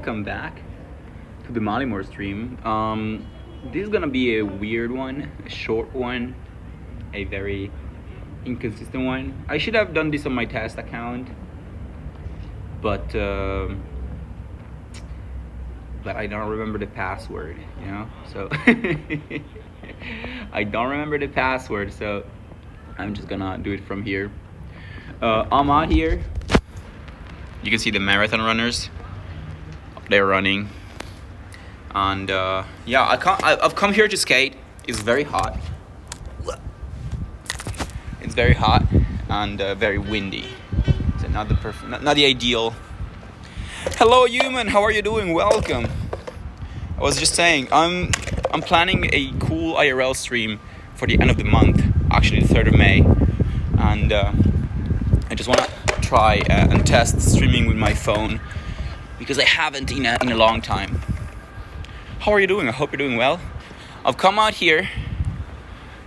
Welcome back to the Malimore stream. This is gonna be a weird one, a short one, a very inconsistent one. I should have done this on my test account, but I don't remember the password, So I don't remember the password, so I'm just gonna do it from here. I'm out here. You can see the marathon runners. They're running, and yeah, I've come here to skate. It's very hot. It's very hot and very windy. So not the ideal. Hello, human. How are you doing? Welcome. I was just saying, I'm planning a cool IRL stream for the end of the month. Actually, the 3rd of May, and I just want to try and test streaming with my phone, because I haven't in a long time. How are you doing? I hope you're doing well. I've come out here.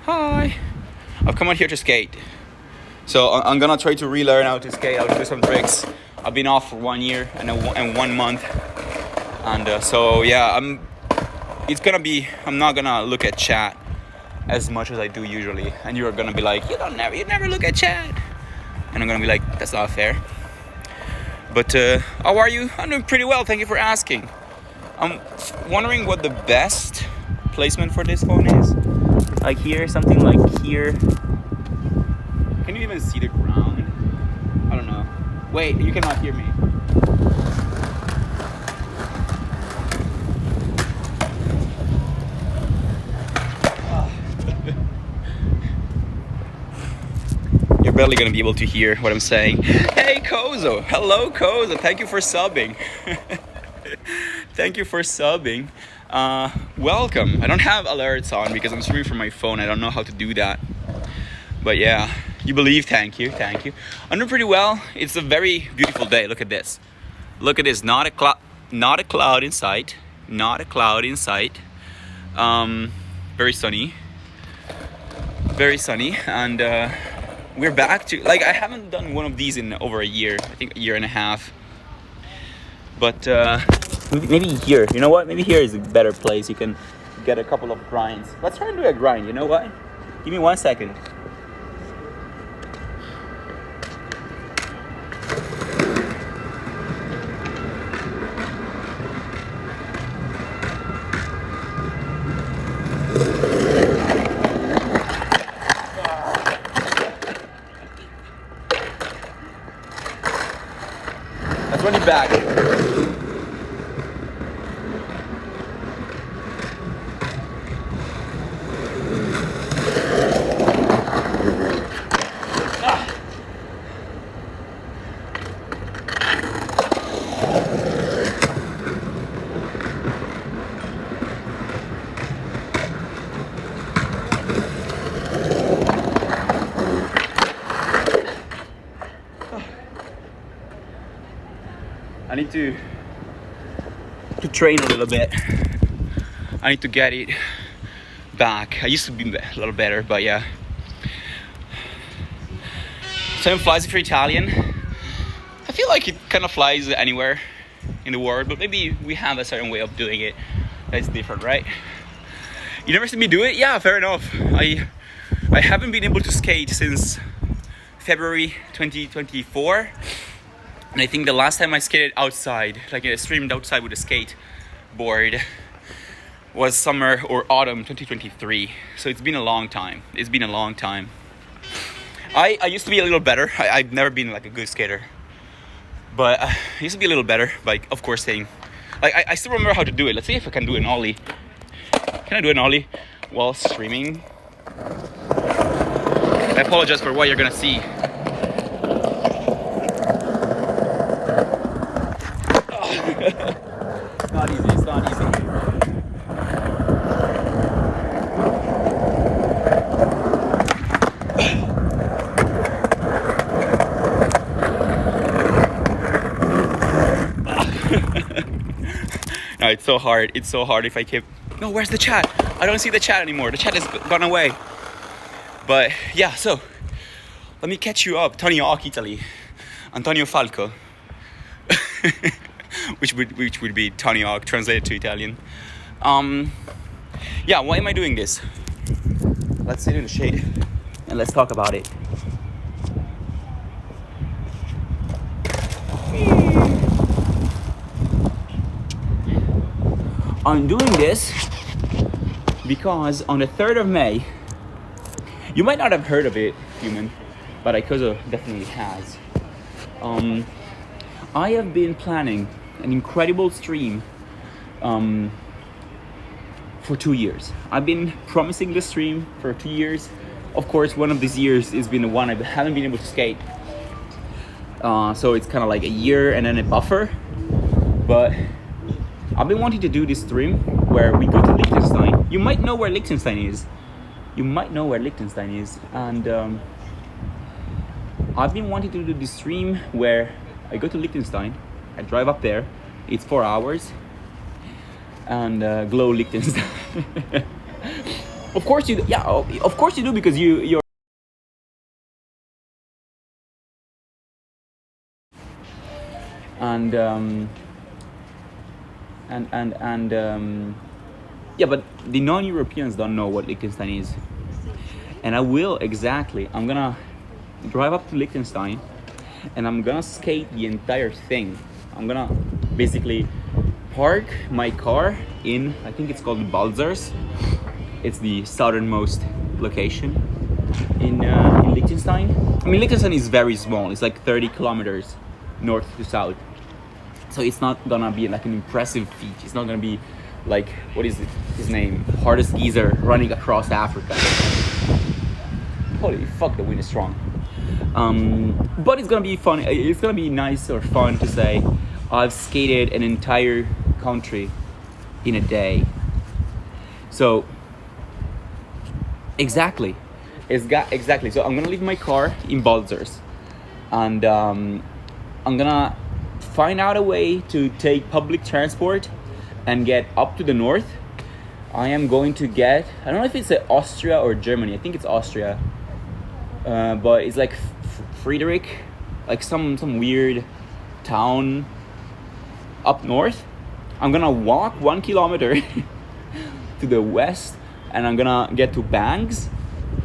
Hi. I've come out here to skate. So I'm gonna try to relearn how to skate, how to do some tricks. I've been off for 1 year and 1 month, and so yeah, it's gonna be. I'm not gonna look at chat as much as I do usually, and you're gonna be like, you never look at chat, and I'm gonna be like, that's not fair. But how are you? I'm doing pretty well, thank you for asking. I'm wondering what the best placement for this phone is. Like here, something like here. Can you even see the ground? I don't know. Wait, you cannot hear me. You're barely gonna be able to hear what I'm saying. Hey Kozo, hello Kozo, thank you for subbing. Thank you for subbing. Welcome. I don't have alerts on because I'm streaming from my phone. I don't know how to do that. But yeah, you believe, thank you. I'm doing pretty well. It's a very beautiful day. Look at this. Look at this, not a cloud in sight. Not a cloud in sight. Very sunny. Very sunny, and we're back to, I haven't done one of these in over a year. I think a year and a half. But maybe here. You know what? Maybe here is a better place. You can get a couple of grinds. Let's try and do a grind. You know what? Give me 1 second. Let's run it back. I need to train a little bit. I need to get it back. I used to be a little better, but yeah. Time flies if you're Italian. I feel like it kind of flies anywhere in the world, but maybe we have a certain way of doing it that's different, right? You never see me do it? Yeah, fair enough. I haven't been able to skate since February 2024. And I think the last time I skated outside, I streamed outside with a skateboard, was summer or autumn 2023. So it's been a long time. I used to be a little better. I've never been a good skater. But I used to be a little better, of course saying, I still remember how to do it. Let's see if I can do an ollie. Can I do an ollie while streaming? I apologize for what you're gonna see. It's not easy. No, it's so hard if I keep... No, where's the chat? I don't see the chat anymore. The chat has gone away. But yeah, so let me catch you up. Tony Hawk, Italy. Antonio Falco. which would be Tony Hawk translated to Italian. Yeah, why am I doing this? Let's sit in the shade and let's talk about it. I'm doing this because on the 3rd of May, you might not have heard of it, human, but Ikozo definitely has. I have been planning an incredible stream for 2 years. I've been promising this stream for 2 years. Of course, one of these years has been the one I haven't been able to skate. So it's kind of like a year and then a buffer. But I've been wanting to do this stream where we go to Liechtenstein. You might know where Liechtenstein is. And I've been wanting to do this stream where I go to Liechtenstein, I drive up there, it's 4 hours, and glow Liechtenstein. Of course you do, yeah, of course you do, because you're and yeah, but the non-Europeans don't know what Liechtenstein is. And I'm gonna drive up to Liechtenstein and I'm gonna skate the entire thing. I'm gonna basically park my car in, I think it's called Balzers. It's the southernmost location in Liechtenstein. I mean, Liechtenstein is very small. It's like 30 kilometers north to south. So it's not gonna be like an impressive feat. It's not gonna be like, what is his name? Hardest geezer running across Africa. Holy fuck, the wind is strong. But it's gonna be fun. It's gonna be nice or fun to say I've skated an entire country in a day. So exactly. So I'm gonna leave my car in Balzers, and I'm gonna find out a way to take public transport and get up to the north. I am going to get, I don't know if it's Austria or Germany. I think it's Austria, but it's like Friedrich, like some weird town up north. I'm gonna walk 1 kilometer to the west, and I'm gonna get to Bangs,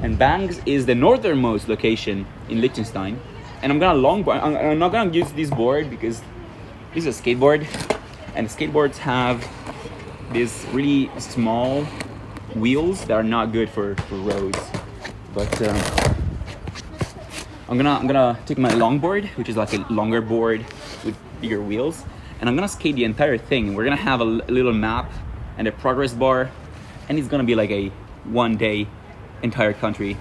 and Bangs is the northernmost location in Liechtenstein. And I'm gonna longboard. I'm not gonna use this board because this is a skateboard, and skateboards have these really small wheels that are not good for roads. But I'm gonna take my longboard, which is like a longer board with bigger wheels, and I'm gonna skate the entire thing. We're gonna have a little map and a progress bar, and it's gonna be like a 1 day entire country.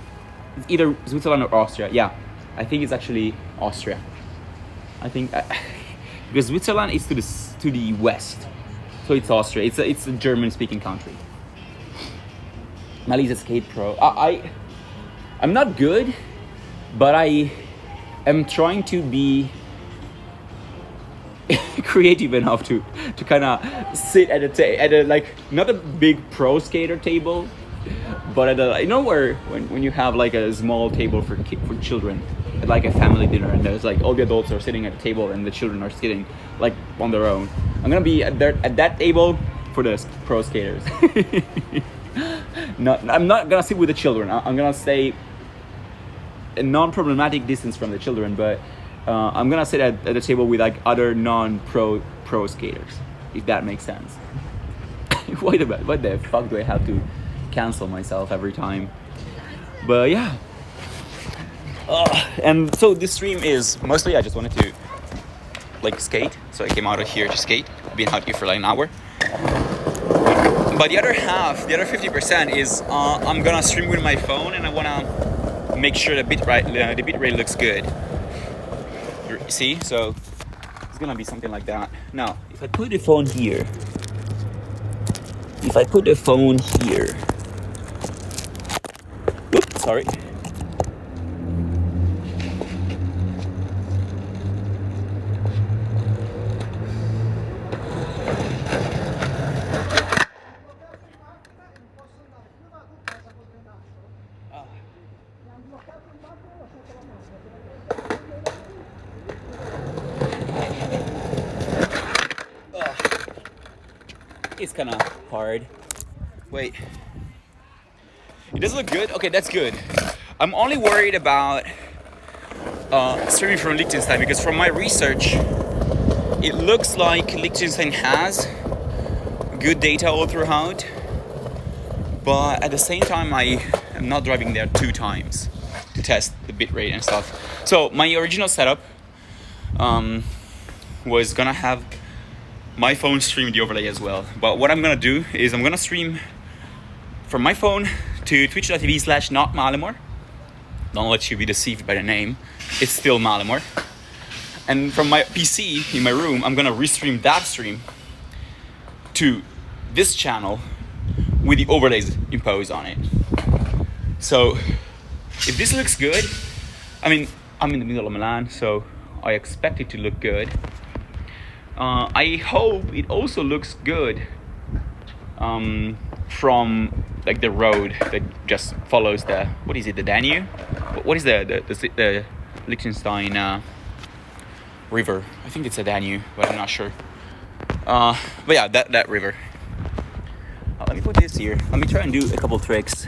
It's either Switzerland or Austria. Yeah, I think it's actually Austria. I think because Switzerland is to the west, so it's Austria. It's a German-speaking country. Mali's a skate pro. I'm not good, but I am trying to be creative enough to kind of sit at a like, not a big pro skater table, but at a, you know, where when you have like a small table for children at like a family dinner, and there's like all the adults are sitting at a table and the children are sitting like on their own. I'm gonna be at that table for the pro skaters. I'm not gonna sit with the children. I'm gonna stay a non-problematic distance from the children, but I'm gonna sit at the table with like other non-pro skaters, if that makes sense. What the fuck do I have to cancel myself every time? But yeah. And so this stream is mostly, I just wanted to like skate, so I came out of here to skate. I've been out here for like an hour. But the other half, the other 50% is I'm gonna stream with my phone, and I wanna make sure the bitrate looks good. See, so it's gonna be something like that. Now, if I put the phone here, whoops, sorry. It's kind of hard. Wait. It does look good? Okay, that's good. I'm only worried about streaming from Liechtenstein because from my research, it looks like Liechtenstein has good data all throughout. But at the same time, I am not driving there 2 times to test the bitrate and stuff. So my original setup was gonna have my phone stream the overlay as well. But what I'm gonna do is I'm gonna stream from my phone to twitch.tv/notmalimor. Don't let you be deceived by the name. It's still Malimor. And from my PC in my room, I'm gonna restream that stream to this channel with the overlays imposed on it. So if this looks good, I mean, I'm in the middle of Milan, so I expect it to look good. I hope it also looks good from like the road that just follows the, what is it, the Danube? What is the Liechtenstein river? I think it's a Danube, but I'm not sure. But yeah, that river. Let me put this here. Let me try and do a couple tricks.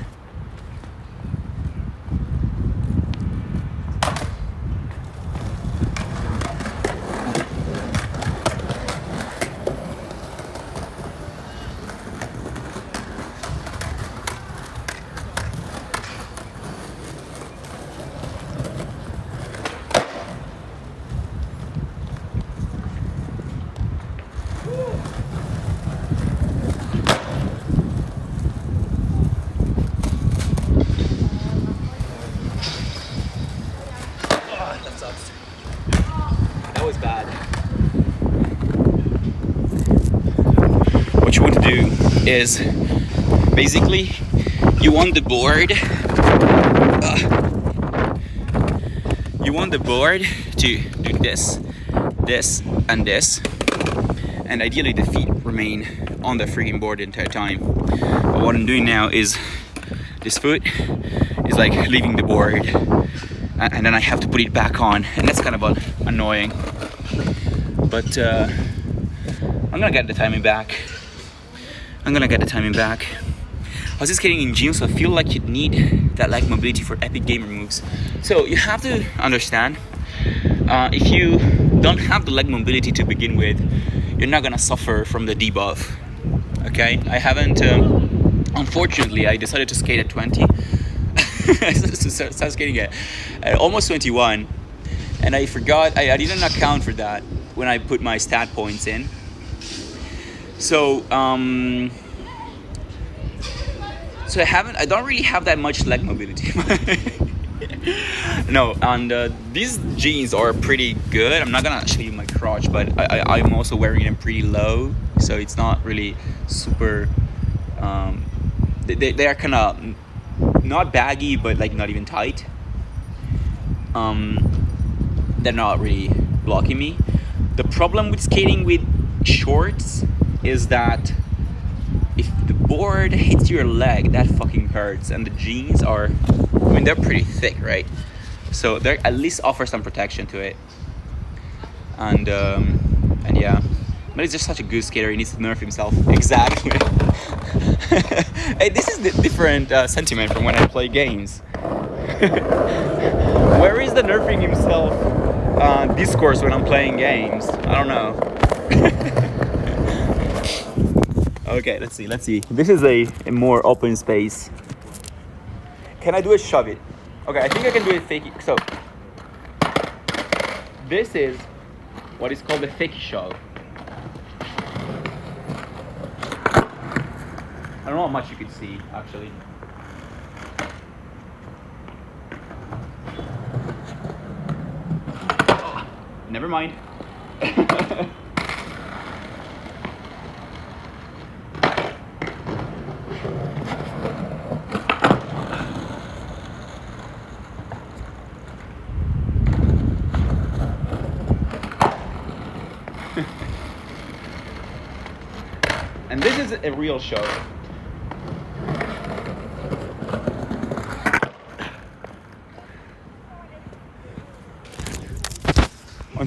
That was bad. What you want to do is basically you want the board to do this, and this, and ideally the feet remain on the freaking board the entire time. But what I'm doing now is this foot is like leaving the board, and then I have to put it back on, and that's kind of annoying. But I'm gonna get the timing back. I was just skating in gym, so I feel like you need that leg mobility for epic gamer moves. So you have to understand, if you don't have the leg mobility to begin with, you're not gonna suffer from the debuff. Okay, I haven't. Unfortunately, I decided to skate at 20. I started skating at almost 21, and I forgot. I didn't account for that when I put my stat points in. So I don't really have that much leg mobility. No, and these jeans are pretty good. I'm not gonna show you my crotch, but I'm also wearing them pretty low, so it's not really super. They are kind of not baggy, but like not even tight. They're not really blocking me. The problem with skating with shorts is that if the board hits your leg, that fucking hurts. And the jeans are, I mean, they're pretty thick, right? So they at least offer some protection to it. And yeah, but he's just such a good skater. He needs to nerf himself. Exactly. Hey, this is the different sentiment from when I play games. Where is the nerfing himself discourse when I'm playing games? I don't know. Okay, let's see. This is a more open space. Can I do a shove it? Okay, I think I can do a fake. So this is what is called a fake shove. I don't know how much you could see, actually. Oh, never mind. And this is a real show.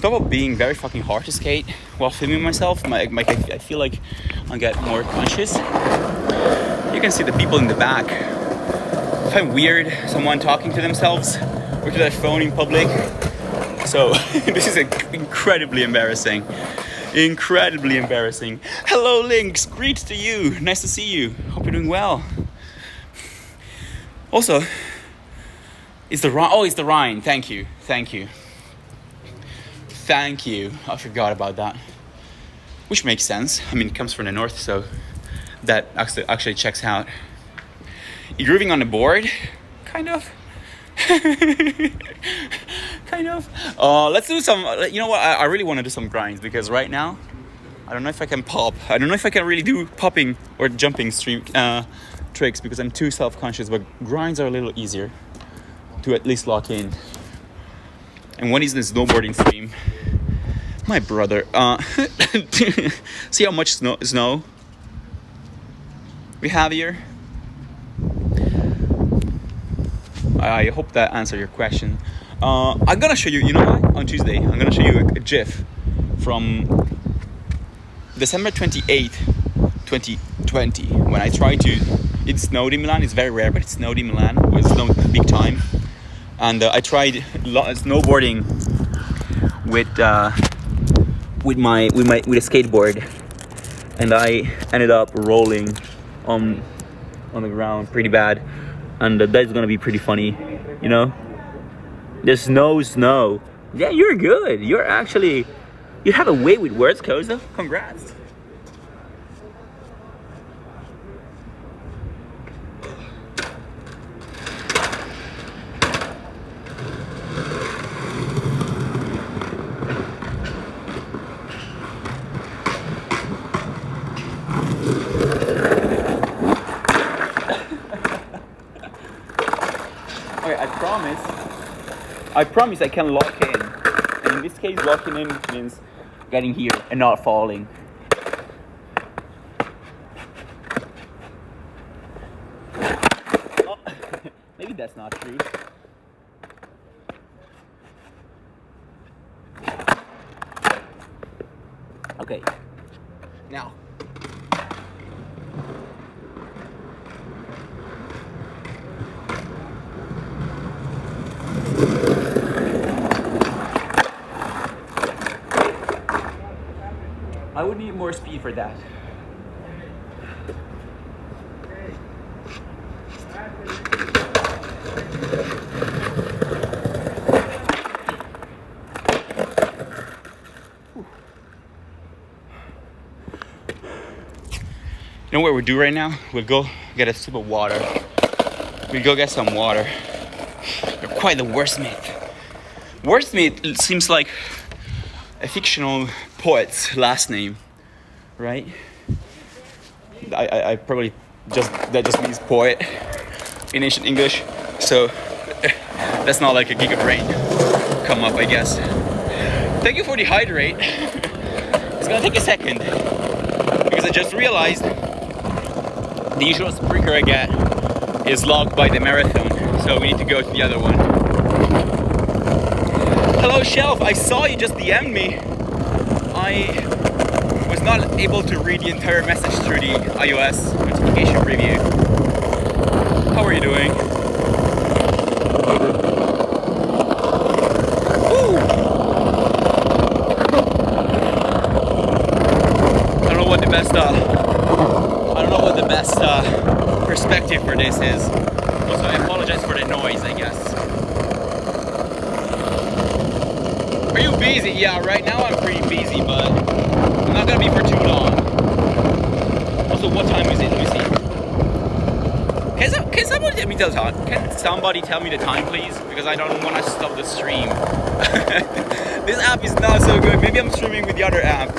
top of being very fucking hard to skate while filming myself, I feel like I get more conscious. You can see the people in the back. I find weird someone talking to themselves or to their phone in public. So this is incredibly embarrassing. Incredibly embarrassing. Hello Lynx, greet to you. Nice to see you. Hope you're doing well. Also, it's the Rhine. Oh, it's the Rhine. Thank you. I forgot about that. Which makes sense. I mean, it comes from the north, so that actually checks out. You're grooving on the board? Kind of. Kind of. Let's do some. You know what? I really want to do some grinds because right now, I don't know if I can pop. I don't know if I can really do popping or jumping tricks because I'm too self-conscious. But grinds are a little easier to at least lock in. And when he's in the snowboarding stream, my brother. See how much snow we have here. I hope that answered your question. I'm gonna show you, you know what? On Tuesday, I'm gonna show you a GIF from December 28th, 2020, when I tried to, it snowed in Milan. It's very rare, but it snowed in Milan. It was snowed big time. And I tried snowboarding with a skateboard. And I ended up rolling on the ground pretty bad. And that's gonna be pretty funny, you know? There's no snow. Yeah, you're good. You have a way with words, Koza. Congrats. Okay, I promise I can lock in. And in this case, locking in means getting here and not falling. Oh, maybe that's not true. Okay, now. I would need more speed for that. You know what we'll do right now? We'll go get a sip of water. We'll go get some water. You're quite the wordsmith. Wordsmith seems like a fictional poet's last name, right? I probably that just means poet in ancient English. So that's not like a gigabrain come up, I guess. Thank you for the hydrate. It's gonna take a second because I just realized the usual speaker I get is logged by the marathon, so we need to go to the other one. Hello Shelf, I saw you just DM'd me. I was not able to read the entire message through the iOS notification preview. How are you doing? Woo! I don't know what the best perspective for this is. Also, I apologize for the noise, I guess. Are you busy? Yeah, right now I'm pretty busy, but I'm not gonna be for too long. Also, what time is it? Let me see. Can somebody tell me the time? Can somebody tell me the time, please? Because I don't want to stop the stream. This app is not so good. Maybe I'm streaming with the other app.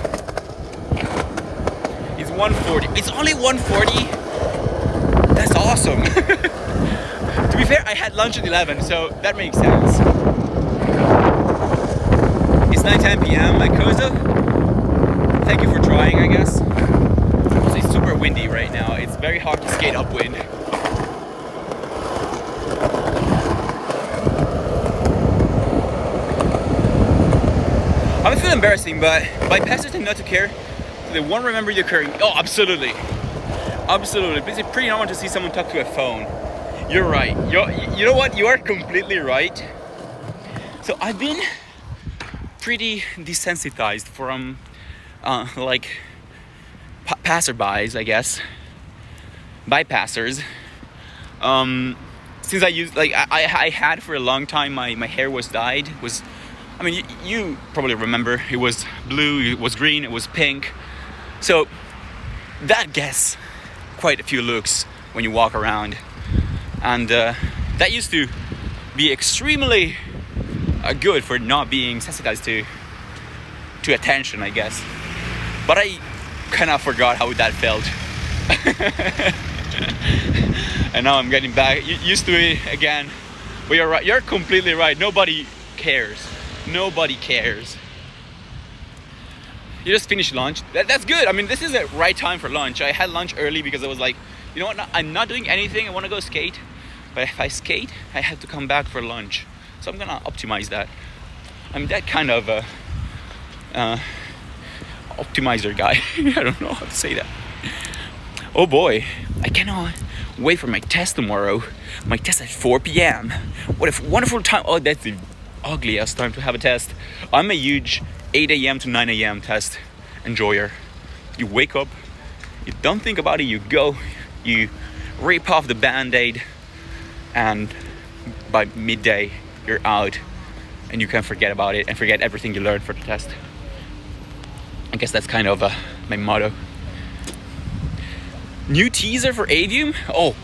It's 1:40. It's only 1:40? That's awesome. To be fair, I had lunch at 11, so that makes sense. It's 9:10 p.m. at Koza. Thank you for trying, I guess. It's super windy right now. It's very hard to skate upwind. embarrassing, but bypassers tend not to care. So they won't remember you caring. Oh, absolutely. Absolutely. It's pretty normal to see someone talk to a phone. You're right. You know what? You are completely right. So I've been pretty desensitized from like passerbys, I guess. Bypassers. Since I used, like, I had for a long time, my hair was dyed. I mean, you probably remember, it was blue, it was green, it was pink. So that gets quite a few looks when you walk around. And that used to be extremely good for not being sensitized to attention, I guess. But I kind of forgot how that felt. And now I'm getting back used to it again. But you're right, you're completely right. Nobody cares. Nobody cares. You just finished lunch. That's good. I mean, this is the right time for lunch. I had lunch early because I was like, you know what, I'm not doing anything. I want to go skate. But if I skate, I have to come back for lunch. So I'm gonna optimize that. I'm that kind of optimizer guy. I don't know how to say that. Oh boy, I cannot wait for my test tomorrow. My test at 4 p.m. What a wonderful time. Oh, that's the ugliest time to have a test. I'm a huge 8 a.m. to 9 a.m. test enjoyer. You wake up, you don't think about it, you go, you rip off the band-aid, and by midday, you're out and you can forget about it and forget everything you learned for the test. I guess that's kind of my motto. New teaser for Avium? Oh,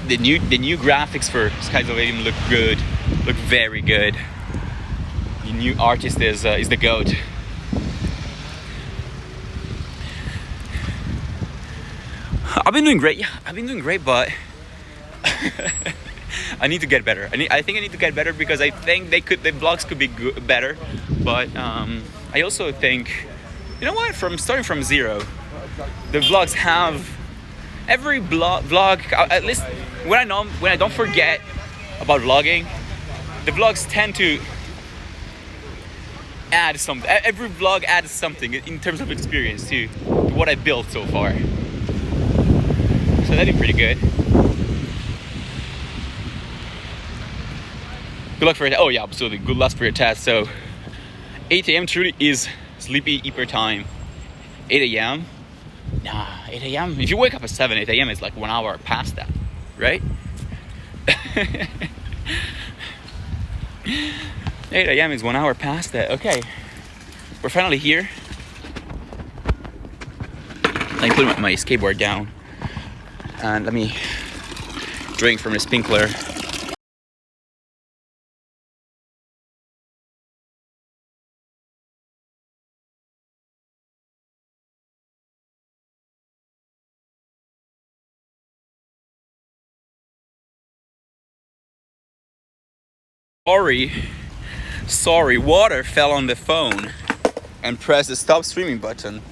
the new graphics for Skies of Avium look good, look very good. The new artist is the GOAT. I've been doing great. Yeah, I've been doing great, but I need to get better. I think I need to get better because I think the vlogs could be better, but I also think, you know what? Starting from zero, the vlogs have every vlog. At least when I don't forget about vlogging, the vlogs tend to add something. Every vlog adds something in terms of experience to what I built so far. So that'd be pretty good. Good luck for it. Oh yeah, absolutely. Good luck for your test. So 8 a.m. truly is sleepy eater time. 8 a.m. Nah, 8 a.m. If you wake up at 7, 8 a.m. is like 1 hour past that, right? 8 a.m. is 1 hour past that. Okay, we're finally here. Let me put my skateboard down and let me drink from the sprinkler. Sorry, water fell on the phone and pressed the stop streaming button.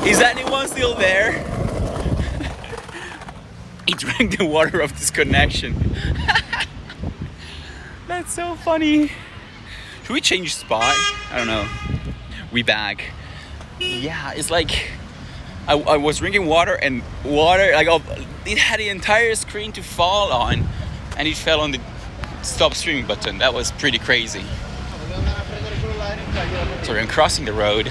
Is anyone still there? He drank the water of this connection. That's so funny. Should we change spot? I don't know. We back. Yeah, it's like I was drinking water and water, like it had the entire screen to fall on and it fell on the stop streaming button. That was pretty crazy. Sorry, I'm crossing the road.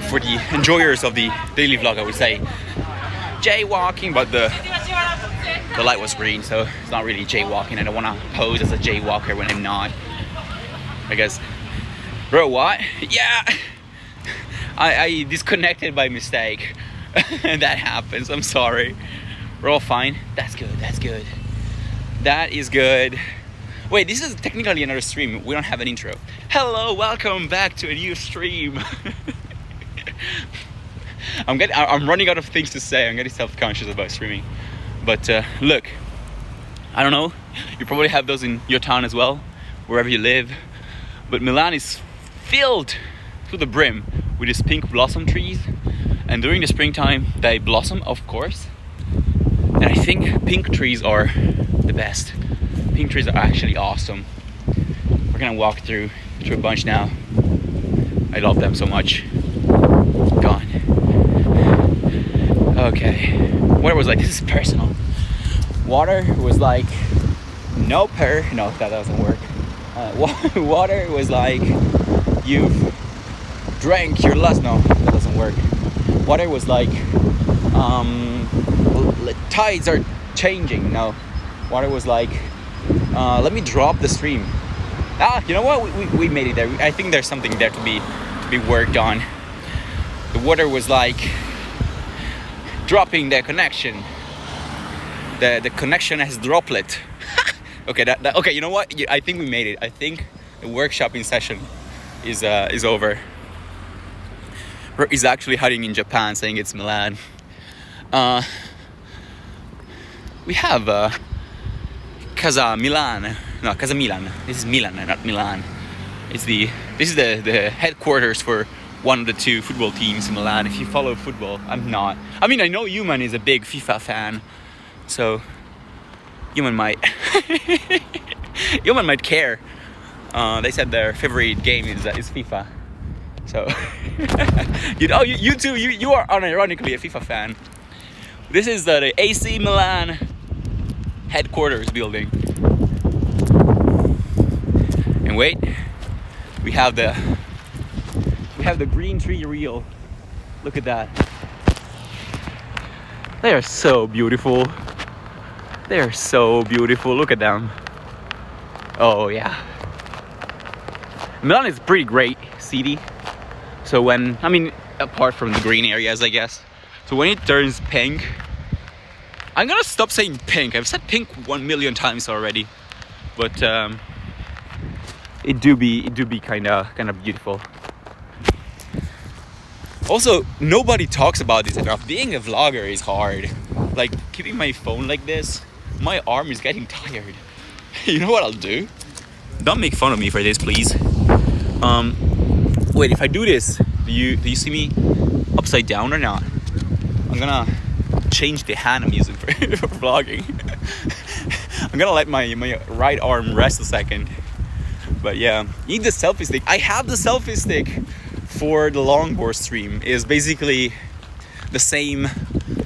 For the enjoyers of the daily vlog, I would say jaywalking, but the light was green, so it's not really jaywalking. I don't want to pose as a jaywalker when I'm not. I guess, bro, what? Yeah, I disconnected by mistake. And that happens. I'm sorry. We're all fine. That's good. That's good. That is good. Wait, this is technically another stream. We don't have an intro. Hello, welcome back to a new stream. I'm running out of things to say. I'm getting self-conscious about streaming. But look, I don't know. You probably have those in your town as well, wherever you live. But Milan is filled to the brim with these pink blossom trees. And during the springtime, they blossom, of course. And I think pink trees are the best. Pink trees are actually awesome. gonna walk through a bunch now. I love them so much. Gone. Okay. Water was like, this is personal. Water was like, no, that doesn't work. Water was like, you've drank your last, no, that doesn't work. Water was like, tides are changing. No, water was like, let me drop the stream. You know what? We made it there. I think there's something there to be worked on. The water was like dropping the connection. The connection has droplet. Okay, okay. You know what? I think we made it. I think the workshopping session is over. He's actually hiding in Japan, saying it's Milan. We have Casa Milan. No, Casa Milan. This is Milan, not Milan. This is the headquarters for one of the two football teams in Milan. If you follow football, I'm not. I mean, I know Human is a big FIFA fan, so Human might care. They said their favorite game is FIFA. So you too. You are unironically a FIFA fan. This is the AC Milan headquarters building. And wait, we have the green tree reel. Look at that. They are so beautiful. They are so beautiful. Look at them. Oh yeah. Milan is a pretty great city. So apart from the green areas, I guess. So when it turns pink, I'm gonna stop saying pink. I've said pink 1 million times already, but it do be kind of beautiful. Also, nobody talks about this enough. Being a vlogger is hard. Like keeping my phone like this, my arm is getting tired. You know what I'll do? Don't make fun of me for this, please. Wait, if I do this, do you see me upside down or not? I'm gonna change the hand I'm using for vlogging. I'm gonna let my right arm rest a second. But yeah, you need the selfie stick. I have the selfie stick for the longboard stream. It's basically the same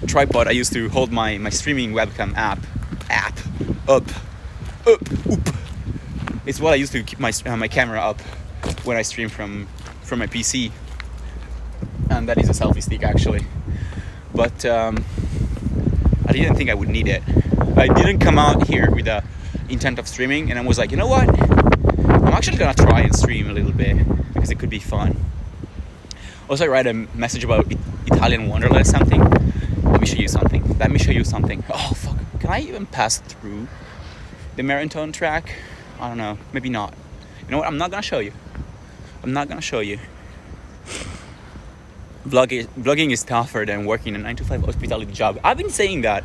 tripod I used to hold my streaming webcam up. It's what I used to keep my camera up when I stream from my PC. And that is a selfie stick actually. But I didn't think I would need it. I didn't come out here with the intent of streaming, and I was like, you know what? I'm actually gonna try and stream a little bit because it could be fun. Also, I write a message about Italian Wonderland or something. Let me show you something. Oh fuck! Can I even pass through the marathon track? I don't know. Maybe not. You know what? I'm not gonna show you. Vlogging is tougher than working a 9-to-5 hospitality job. I've been saying that.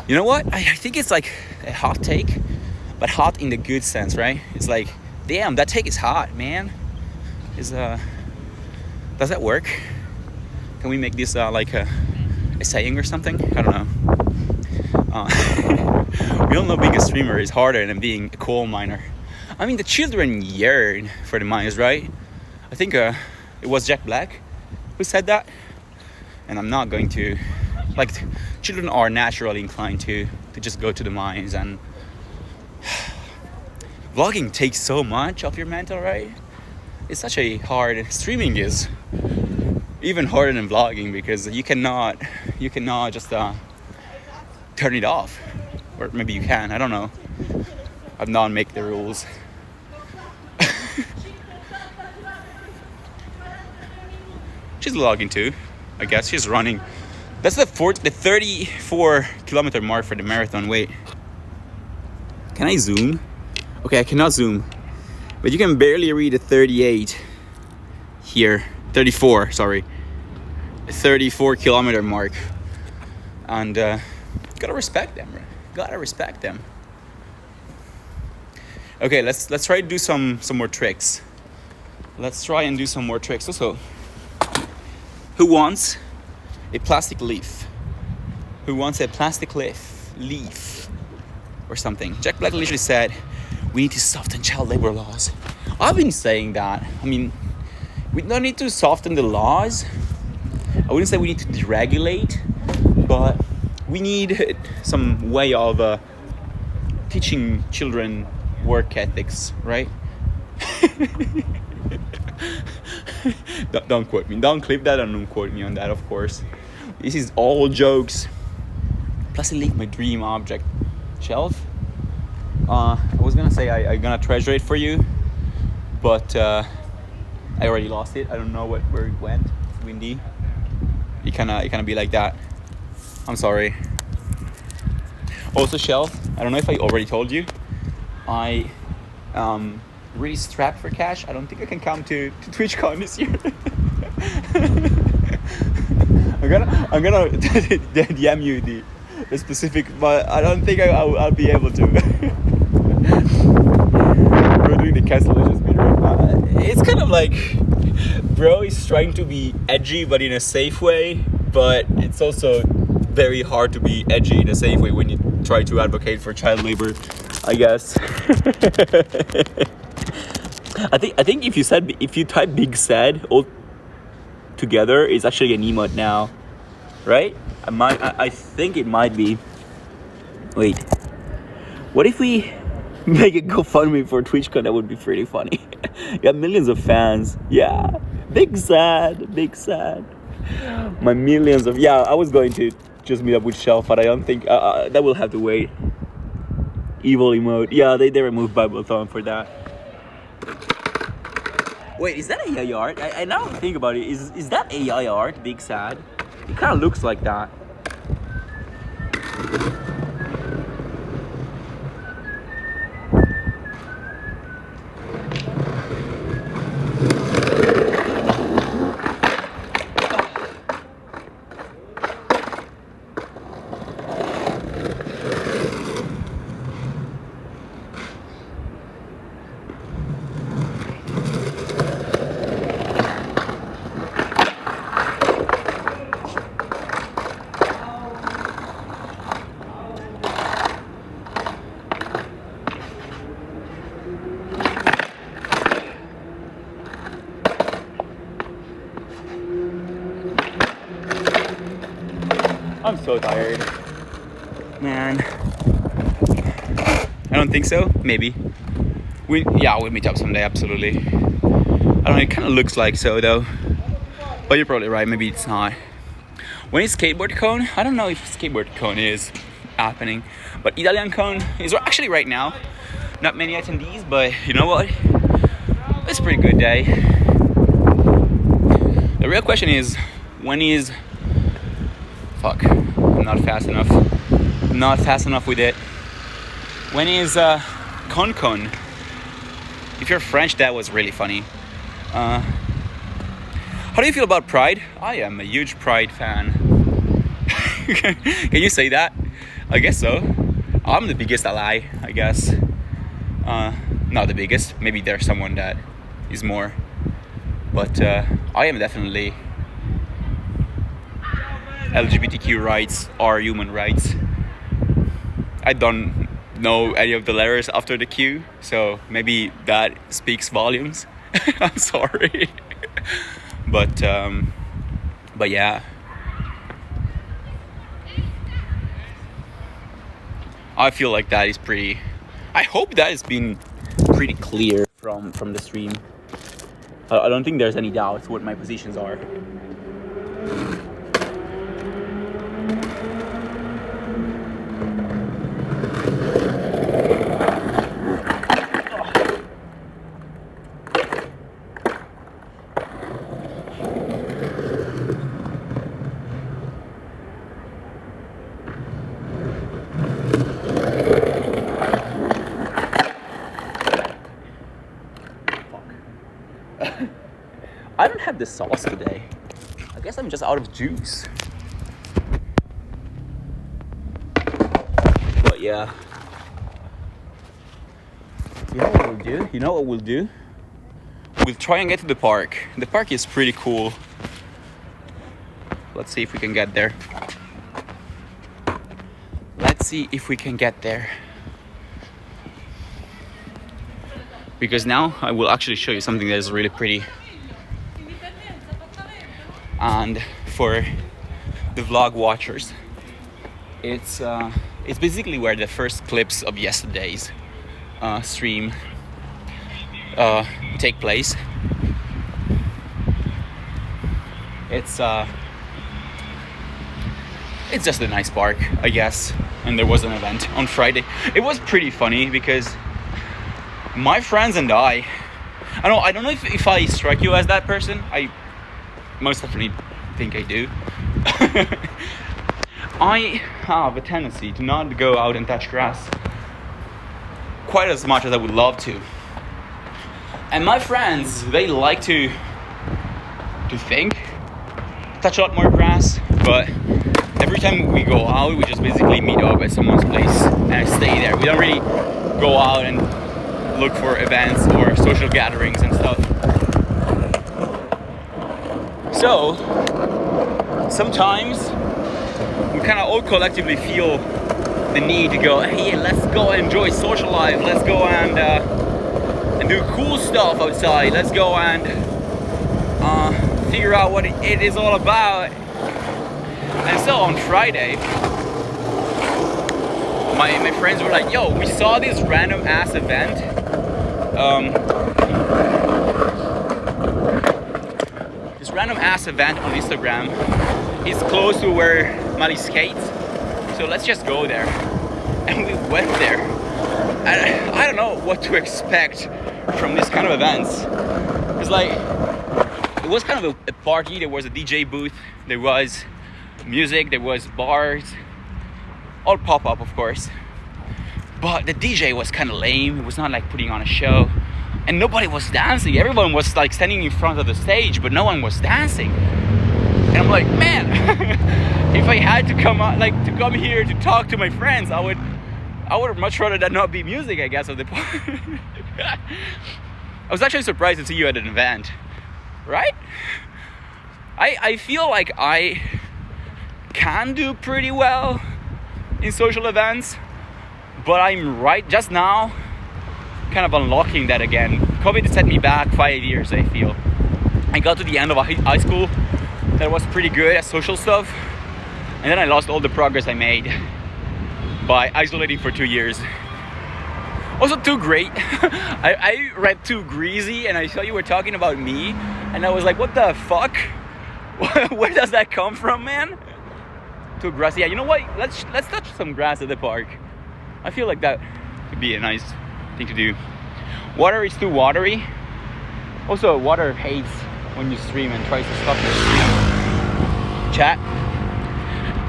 You know what? I think it's like a hot take, but hot in the good sense, right? It's like, damn, that take is hot, man. Does that work? Can we make this like a saying or something? I don't know. We all know being a streamer is harder than being a coal miner. I mean, the children yearn for the mines, right? I think it was Jack Black who said that. And I'm not going to, like, children are naturally inclined to just go to the mines, and vlogging takes so much of your mental, right? It's such a hard, streaming is even harder than vlogging because you cannot just turn it off. Or maybe you can, I don't know. I've not make the rules. She's vlogging too, I guess. She's running. That's the 34 kilometer mark for the marathon. Wait, can I zoom? Okay, I cannot zoom, but you can barely read the 38 here. 34, sorry. 34 kilometer mark. And gotta respect them, right? Gotta respect them. Okay, let's try to do some more tricks. Let's try and do some more tricks. Also, who wants a plastic leaf? Who wants a plastic leaf or something? Jack Black literally said, we need to soften child labor laws. I've been saying that. I mean, we don't need to soften the laws. I wouldn't say we need to deregulate, but we need some way of teaching children work ethics, right? Don't quote me. Don't clip that and don't quote me on that, of course. This is all jokes. Plus, I leaked my dream object shelf. I was gonna say I'm gonna treasure it for you, but I already lost it. I don't know where it went. It's windy. It kinda be like that. I'm sorry. Also, shelf. I don't know if I already told you. I really strapped for cash. I don't think I can come to TwitchCon this year. I'm gonna DM you the specific, but I don't think I'll be able to. We're doing the Castle Legends speedrun. It's kind of like bro is trying to be edgy, but in a safe way. But it's also very hard to be edgy in a safe way when you try to advocate for child labor, I guess. I think if you type big sad all together, it's actually an emote now, right? I think it might be. Wait, what if we make a GoFundMe for TwitchCon? That would be pretty funny. You have millions of fans. Yeah, big sad. My millions of I was going to just meet up with Shelf, but I don't think that will have to wait. Evil emote. Yeah, they removed Biblethon for that. Wait, is that AI art? I now think about it. Is that AI art? Big sad. It kind of looks like that. I'm so tired, man. I don't think so. Maybe we'll meet up someday. Absolutely. I don't know. It kind of looks like so though. But you're probably right. Maybe it's not. When is skateboard cone? I don't know if skateboard cone is happening, but Italian cone is actually right now. Not many attendees, but you know what? It's a pretty good day. The real question is, when is... Fuck, I'm not fast enough. Not fast enough with it. When is Con? If you're French, that was really funny. How do you feel about Pride? I am a huge Pride fan. Can you say that? I guess so. I'm the biggest ally, I guess. Not the biggest. Maybe there's someone that is more. But I am definitely... LGBTQ rights are human rights. I don't know any of the letters after the Q, so maybe that speaks volumes. I'm sorry. But yeah. I feel like that is pretty... I hope that has been pretty clear from the stream. I don't think there's any doubts what my positions are. I don't have the sauce today. I guess I'm just out of juice. But yeah. You know what we'll do? We'll try and get to the park. The park is pretty cool. Let's see if we can get there. because now I will actually show you something that is really pretty. And for the vlog watchers, it's basically where the first clips of yesterday's stream take place. It's just a nice park, I guess. And there was an event on Friday. It was pretty funny because my friends and I don't know if I strike you as that person. I most definitely think I do. I have a tendency to not go out and touch grass quite as much as I would love to. And my friends, they like to touch a lot more grass, but every time we go out, we just basically meet up at someone's place and stay there. We don't really go out and look for events or social gatherings and stuff. So sometimes we kind of all collectively feel the need to go, hey, let's go and enjoy social life. Let's go and do cool stuff outside. Let's go and figure out what it is all about. And so on Friday, my friends were like, yo, we saw this random ass event. This random ass event on Instagram is close to where Mali skates. So let's just go there. And we went there. And I don't know what to expect from this kind of events. It's like, it was kind of a party. There was a DJ booth. There was music. There was bars. All pop-up, of course. But the DJ was kind of lame. It was not like putting on a show. And nobody was dancing. Everyone was like standing in front of the stage, but no one was dancing. And I'm like, man, if I had to come here to talk to my friends, I would much rather that not be music, I guess, of the party. I was actually surprised to see you at an event, right? I feel like I can do pretty well in social events, but I'm right just now kind of unlocking that again. COVID set me back 5 years, I feel. I got to the end of high school that was pretty good at social stuff, and then I lost all the progress I made by isolating for 2 years. Also too great. I read too greasy, and I saw you were talking about me, and I was like, what the fuck? Where does that come from, man? Too grassy. Yeah, you know what? Let's touch some grass at the park. I feel like that would be a nice thing to do. Water is too watery. Also, water hates when you stream and tries to stop your stream. Chat.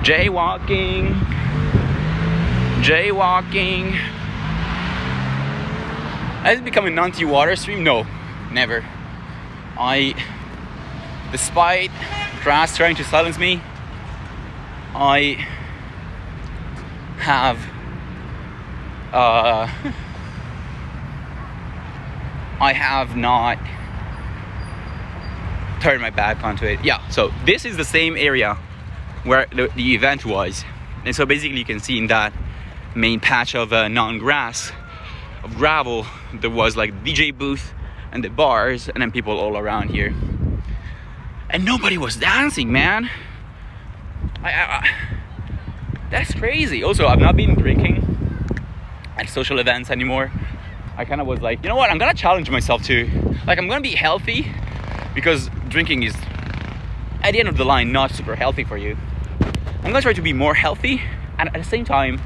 Jaywalking. Has it become an anti-water stream? No, never. Despite grass trying to silence me, I have not turned my back onto it. Yeah, so this is the same area where the event was. And so basically you can see in that main patch of non-grass, of gravel, there was like DJ booth and the bars, and then people all around here. And nobody was dancing, man. That's crazy. Also, I've not been drinking at social events anymore. I kind of was like, you know what, I'm gonna challenge myself to, like, I'm gonna be healthy, because drinking is, at the end of the line, not super healthy for you. I'm gonna try to be more healthy, and at the same time,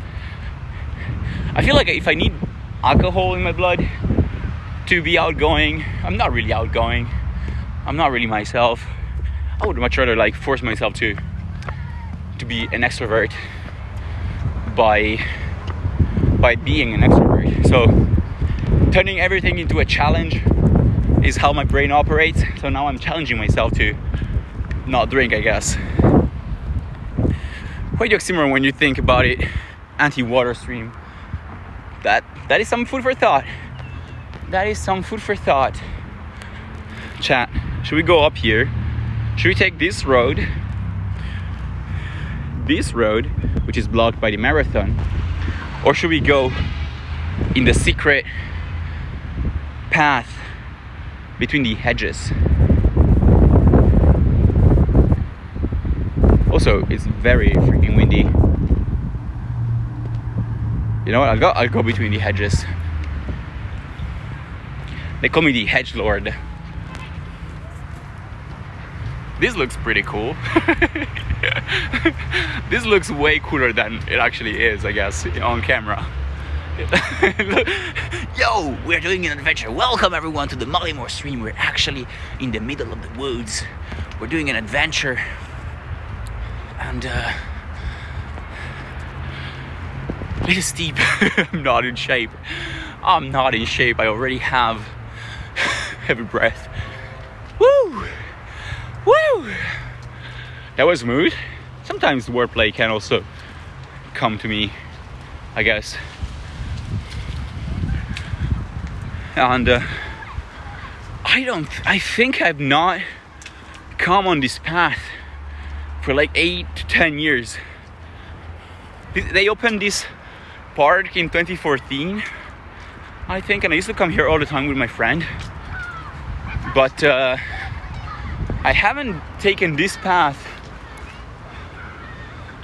I feel like if I need alcohol in my blood to be outgoing, I'm not really outgoing. I'm not really myself. I would much rather like force myself to be an extrovert by being an extrovert. So turning everything into a challenge is how my brain operates. So now I'm challenging myself to not drink, I guess. Quite oxymoron when you think about it. Anti-water stream. That is some food for thought. That is some food for thought. Chat, should we go up here? Should we take this road, which is blocked by the marathon, or should we go in the secret path between the hedges. Also, it's very freaking windy. You know what? I'll go between the hedges. They call me the hedge lord. This looks pretty cool. This looks way cooler than it actually is, I guess, on camera. Yo, we're doing an adventure. Welcome everyone to the Mollymore stream. We're actually in the middle of the woods. We're doing an adventure. And it is steep. I'm not in shape. I already have heavy breath. Woo! Woo! That was smooth. Sometimes wordplay can also come to me, I guess. And I think I've not come on this path for like 8 to 10 years. They opened this park in 2014, I think, and I used to come here all the time with my friend. But I haven't taken this path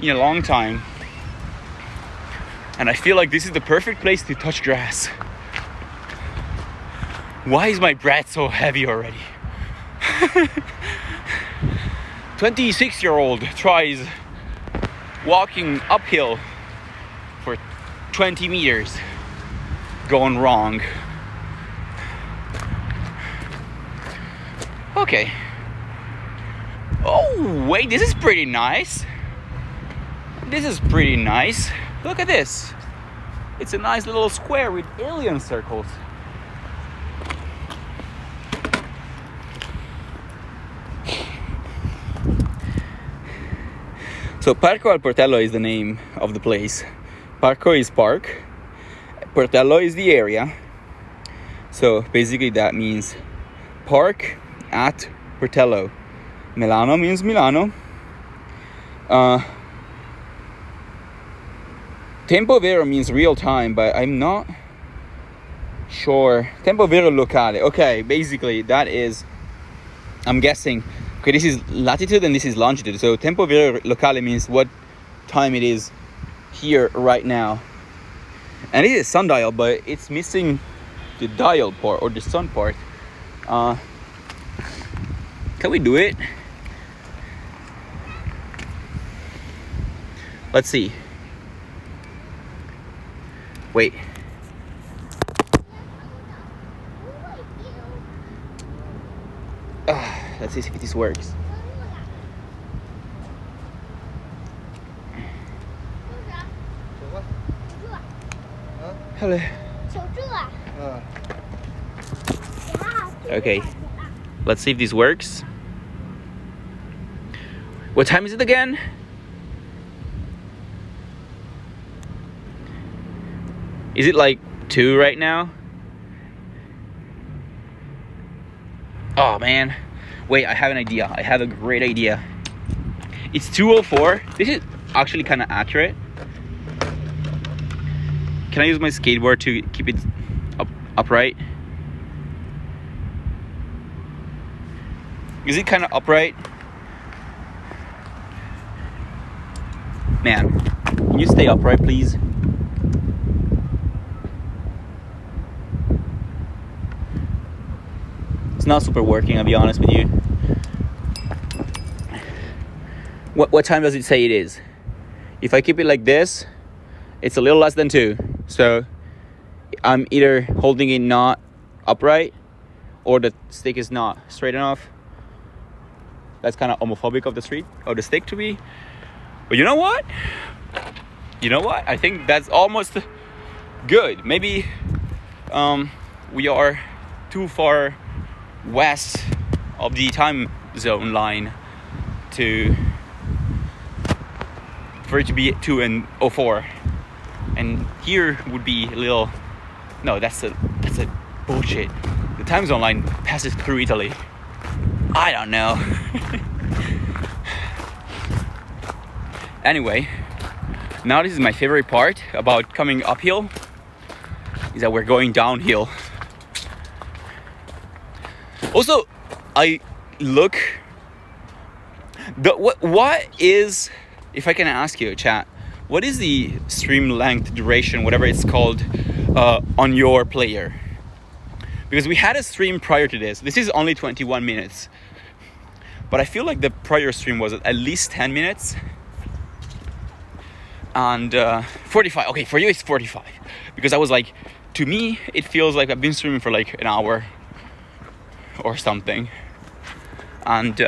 in a long time. And I feel like this is the perfect place to touch grass. Why is my breath so heavy already? 26-year-old tries walking uphill for 20 meters. Going wrong. Okay. Oh, wait, this is pretty nice. This is pretty nice. Look at this. It's a nice little square with alien circles. So Parco al Portello is the name of the place. Parco is park. Portello is the area. So basically that means park at Portello. Milano means Milano. Tempo vero means real time, but I'm not sure. Tempo vero locale. Okay, basically that is, I'm guessing. Okay, this is latitude and this is longitude. So tempo vero locale means what time it is here right now. And it is sundial, but it's missing the dial part or the sun part. Can we do it? Let's see. Wait. Let's see if this works. Hello. Okay. Let's see if this works. What time is it again? Is it like 2 right now? Oh man. Wait, I have an idea. I have a great idea. It's 2:04. This is actually kind of accurate. Can I use my skateboard to keep it upright? Is it kind of upright? Man, can you stay upright, please? It's not super working, I'll be honest with you. What time does it say it is? If I keep it like this, it's a little less than 2. So I'm either holding it not upright or the stick is not straight enough. That's kind of homophobic of the stick to be. But you know what? I think that's almost good. Maybe we are too far west of the time zone line for it to be 2:04, and here would be a little. No, that's a bullshit. The time zone line passes through Italy. I don't know. Anyway, now this is my favorite part about coming uphill, is that we're going downhill. Also, I look. What is, if I can ask you, chat, what is the stream length, duration, whatever it's called, on your player? Because we had a stream prior to this. This is only 21 minutes. But I feel like the prior stream was at least 10 minutes. And 45. Okay, for you it's 45. Because I was like, to me, it feels like I've been streaming for like an hour or something. And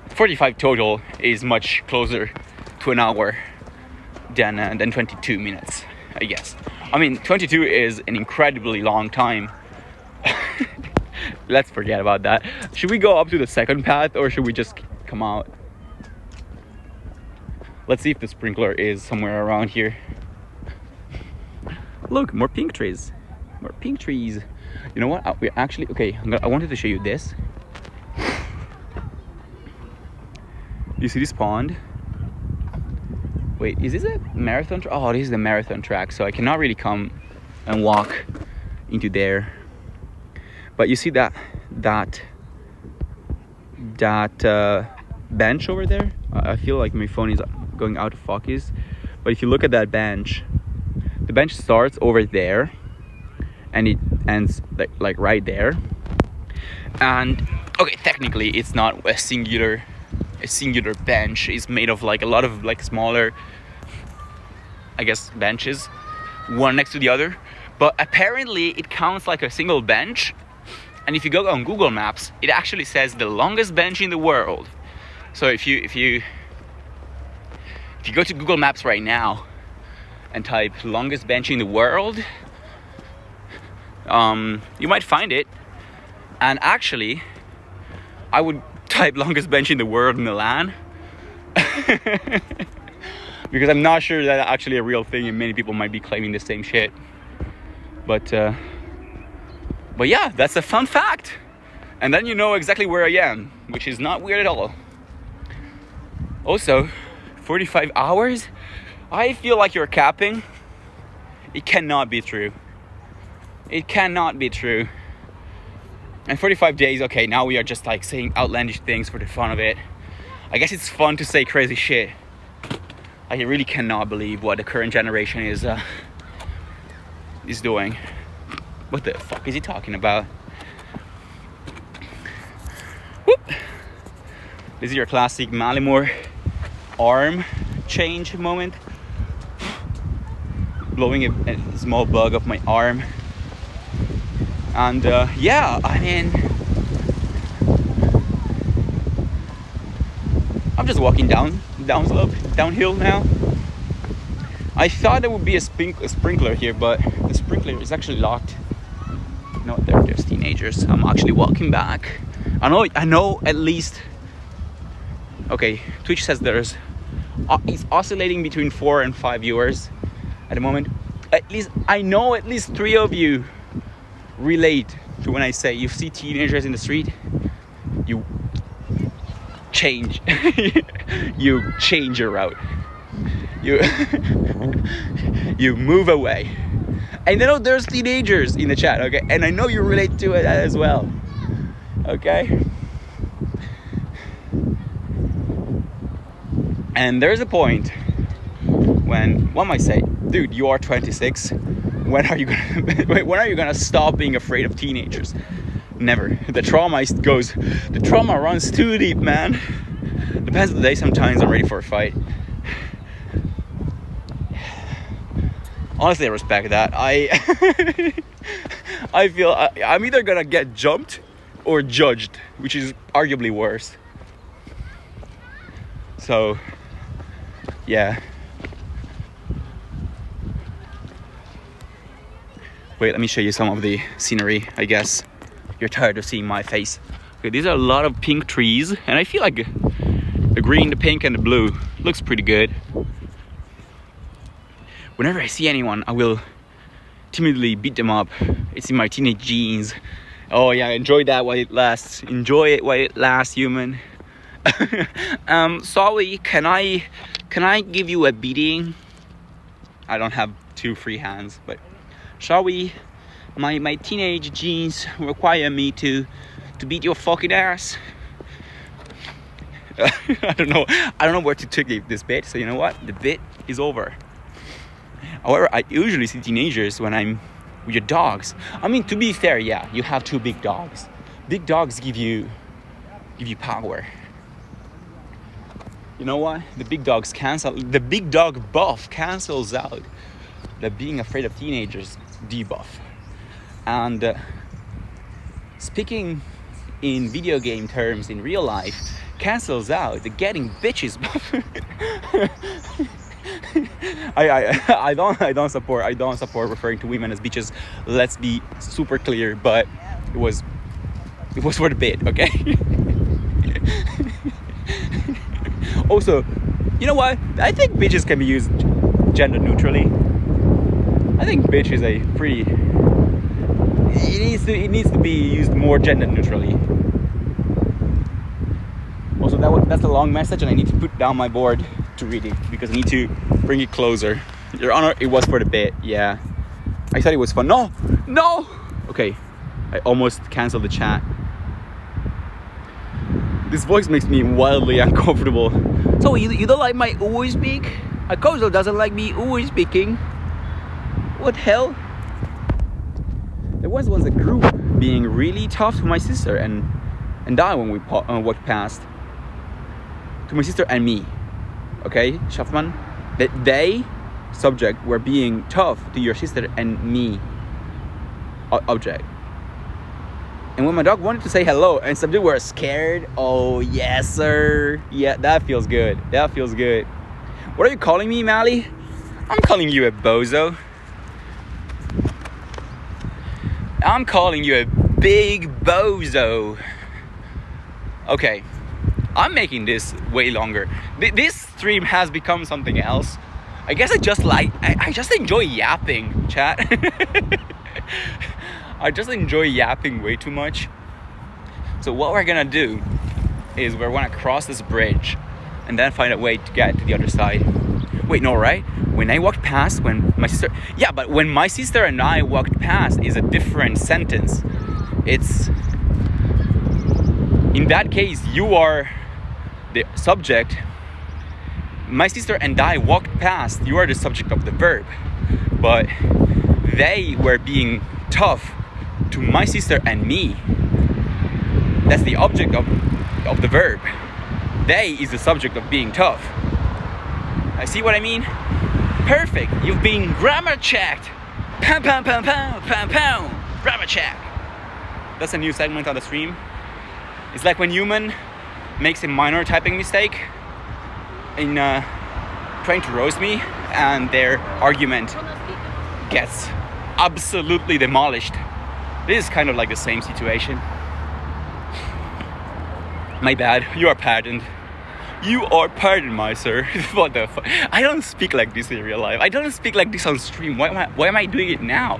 45 total is much closer to an hour than 22 minutes, I guess. I mean, 22 is an incredibly long time. Let's forget about that. Should we go up to the second path or should we just come out? Let's see if the sprinkler is somewhere around here. Look, more pink trees. More pink trees. You know what? We actually, okay, I wanted to show you this. You see this pond? Wait, is this a marathon track? Oh, this is the marathon track, so I cannot really come and walk into there. But you see that bench over there? I feel like my phone is going out of focus. But if you look at that bench, the bench starts over there and it ends like right there. And okay, technically it's not a singular bench. It's made of like a lot of like smaller, I guess, benches, one next to the other. But apparently it counts like a single bench. And if you go on Google Maps, it actually says the longest bench in the world. So if you go to Google Maps right now and type longest bench in the world, you might find it. And actually, I would type longest bench in the world Milan. Because I'm not sure that's actually a real thing and many people might be claiming the same shit. But yeah, that's a fun fact. And then you know exactly where I am, which is not weird at all. Also, 45 hours? I feel like you're capping. It cannot be true. It cannot be true. And 45 days, okay, now we are just like saying outlandish things for the fun of it. I guess it's fun to say crazy shit. I really cannot believe what the current generation is doing. What the fuck is he talking about? Whoop. This is your classic Malimore arm change moment. Blowing a small bug off my arm. And yeah, I mean, I'm just walking downhill now. I thought there would be a sprinkler here, but the sprinkler is actually locked. No, there's teenagers. I'm actually walking back. I know at least. Okay, Twitch says it's oscillating between 4 and 5 viewers at the moment. I know at least 3 of you relate to when I say you see teenagers in the street, you change. You change your route. You move away. I know there's teenagers in the chat, okay? And I know you relate to it as well, okay? And there's a point when one might say, dude, you are 26. When are you gonna stop being afraid of teenagers? Never. The trauma runs too deep, man. Depends on the day. Sometimes I'm ready for a fight. Honestly, I respect that. I feel I'm either gonna get jumped or judged, which is arguably worse. So, yeah. Wait, let me show you some of the scenery, I guess. You're tired of seeing my face. Okay, these are a lot of pink trees, and I feel like the green, the pink, and the blue looks pretty good. Whenever I see anyone, I will timidly beat them up. It's in my teenage genes. Oh yeah, enjoy that while it lasts. Enjoy it while it lasts, human. Sorry, can I give you a beating? I don't have 2 free hands, but shall we my teenage genes require me to beat your fucking ass. I don't know where to take this bit, so you know what? The bit is over. However, I usually see teenagers when I'm with your dogs. I mean, to be fair, yeah, you have two big dogs. Big dogs give you power. You know what? The big dog buff cancels out the being afraid of teenagers debuff. And speaking in video game terms, in real life, cancels out the getting bitches buff. I don't support referring to women as bitches. Let's be super clear, but it was for the bit, okay? Also, you know what? I think bitches can be used gender neutrally. I think bitch is a pretty. It needs to be used more gender neutrally. Also, that's a long message, and I need to put down my board to read it because I need to bring it closer. Your Honor, it was for the bit. Yeah, I thought it was fun. No. Okay, I almost canceled the chat. This voice makes me wildly uncomfortable. So you don't like my always speak? A Kozo doesn't like me always speaking. What hell? There was once a group being really tough to my sister and I when we walked past. To my sister and me. Okay, Schaffman? That they, subject, were being tough to your sister and me, object. And when my dog wanted to say hello and subject were scared, oh yes sir. Yeah, that feels good. What are you calling me, Mally? I'm calling you a bozo. I'm calling you a big bozo. Okay, I'm making this way longer. This stream has become something else. I guess I just enjoy yapping, chat. I just enjoy yapping way too much. So what we're gonna do is we're gonna cross this bridge and then find a way to get to the other side. Wait, no, right? When my sister and I walked past is a different sentence. It's, in that case, you are the subject. My sister and I walked past, you are the subject of the verb. But they were being tough to my sister and me. That's the object of the verb. They is the subject of being tough. I see what I mean? Perfect. You've been grammar checked. Pow, pow, pow, pow, pow, pow. Grammar check. That's a new segment on the stream. It's like when human makes a minor typing mistake in trying to roast me, and their argument gets absolutely demolished. This is kind of like the same situation. My bad. You are pardoned. You are pardoned, my sir. What the fuck? I don't speak like this in real life. I don't speak like this on stream. Why am I doing it now?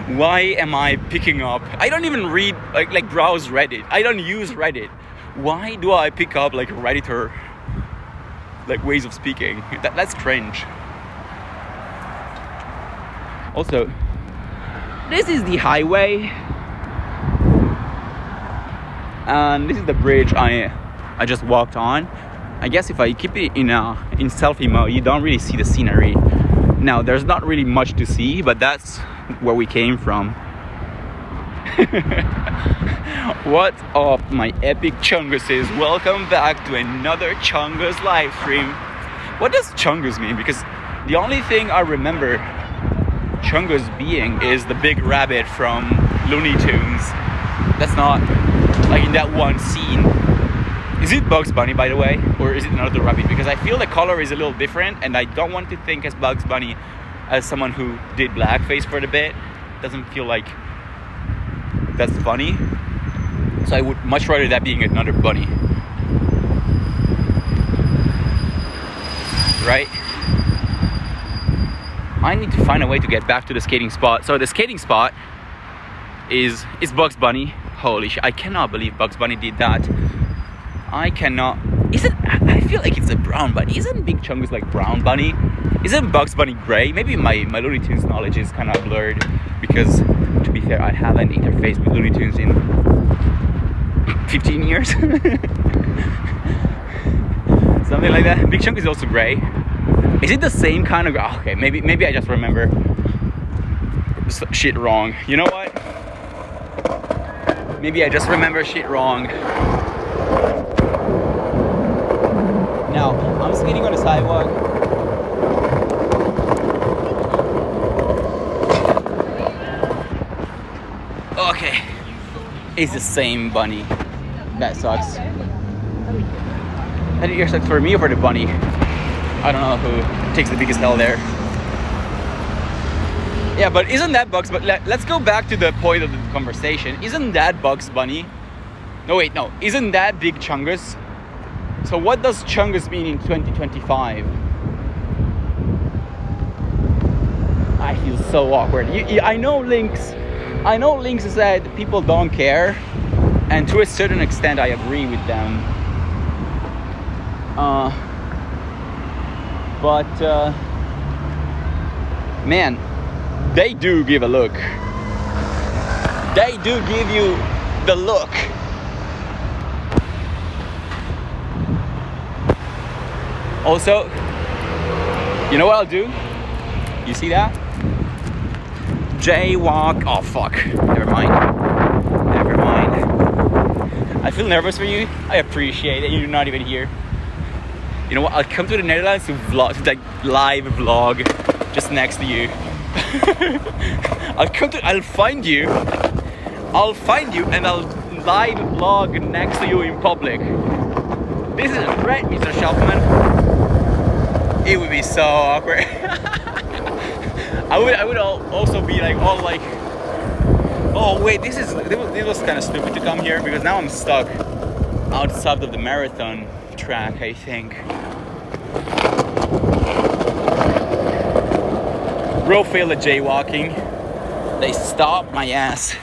Why am I picking up? I don't even read, like browse Reddit. I don't use Reddit. Why do I pick up like Redditor like ways of speaking? That's cringe. Also, this is the highway. And this is the bridge I just walked on. I guess if I keep it in selfie mode, you don't really see the scenery. Now, there's not really much to see, but that's where we came from. What's up, my epic chunguses? Welcome back to another Chungus live stream. What does chungus mean? Because the only thing I remember chungus being is the big rabbit from Looney Tunes. That's not like in that one scene. Is it Bugs Bunny, by the way, or is it another rabbit? Because I feel the color is a little different, and I don't want to think as Bugs Bunny as someone who did blackface for the bit. Doesn't feel like that's funny. So I would much rather that being another bunny. Right? I need to find a way to get back to the skating spot. So the skating spot is Bugs Bunny. Holy shit, I cannot believe Bugs Bunny did that. I feel like it's a brown bunny. Isn't Big Chungus like brown bunny? Isn't Bugs Bunny gray? Maybe my Looney Tunes knowledge is kind of blurred because, to be fair, I haven't interfaced with Looney Tunes in 15 years. Something like that. Big Chunk is also gray. Is it the same kind of... Okay, maybe I just remember shit wrong. You know what? Maybe I just remember shit wrong. Now, I'm skating on the sidewalk. Okay. It's the same bunny. That sucks. And it sucks for me or for the bunny. I don't know who takes the biggest hell there. Yeah, but isn't that Bugs Bunny? Let's go back to the point of the conversation. Isn't that Bugs Bunny? No, wait, no. Isn't that Big Chungus? So what does Chungus mean in 2025? I feel so awkward. I know Lynx said people don't care, and to a certain extent I agree with them. But man, they do give a look. They do give you the look. Also, you know what I'll do? You see that? Jaywalk. Oh fuck. Never mind. I feel nervous for you. I appreciate it. You're not even here. You know what? I'll come to the Netherlands to vlog, to like live vlog just next to you. I'll find you and I'll live vlog next to you in public. This is a threat, Mr. Shelfman. It would be so awkward. I would also be like all like, oh wait, this was kind of stupid to come here because now I'm stuck outside of the marathon track, I think. Bro failed at jaywalking. They stopped my ass.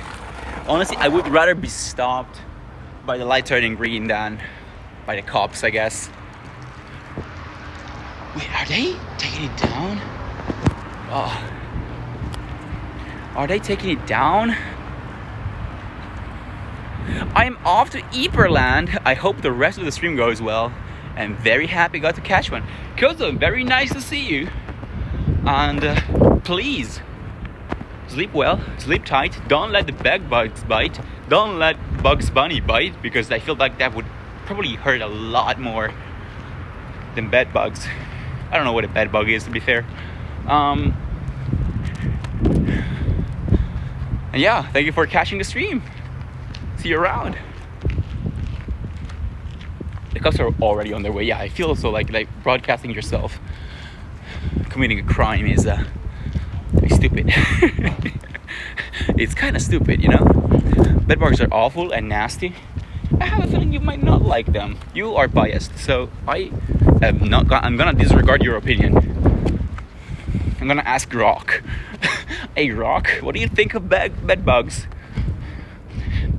Honestly, I would rather be stopped by the light turning green than by the cops, I guess. Wait, are they taking it down? Oh. Are they taking it down? I'm off to Yperland. I hope the rest of the stream goes well. I'm very happy I got to catch one. Kozo, very nice to see you. And please, sleep well, sleep tight. Don't let the bed bugs bite. Don't let Bugs Bunny bite, because I feel like that would probably hurt a lot more than bed bugs. I don't know what a bed bug is, to be fair. And yeah, thank you for catching the stream. See you around. The cops are already on their way. Yeah, I feel also like broadcasting yourself committing a crime is stupid. It's kind of stupid, you know. Bedbugs are awful and nasty. I have a feeling you might not like them. You are biased, so I'm gonna disregard your opinion. I'm gonna ask Rock. Hey Rock, what do you think of bedbugs?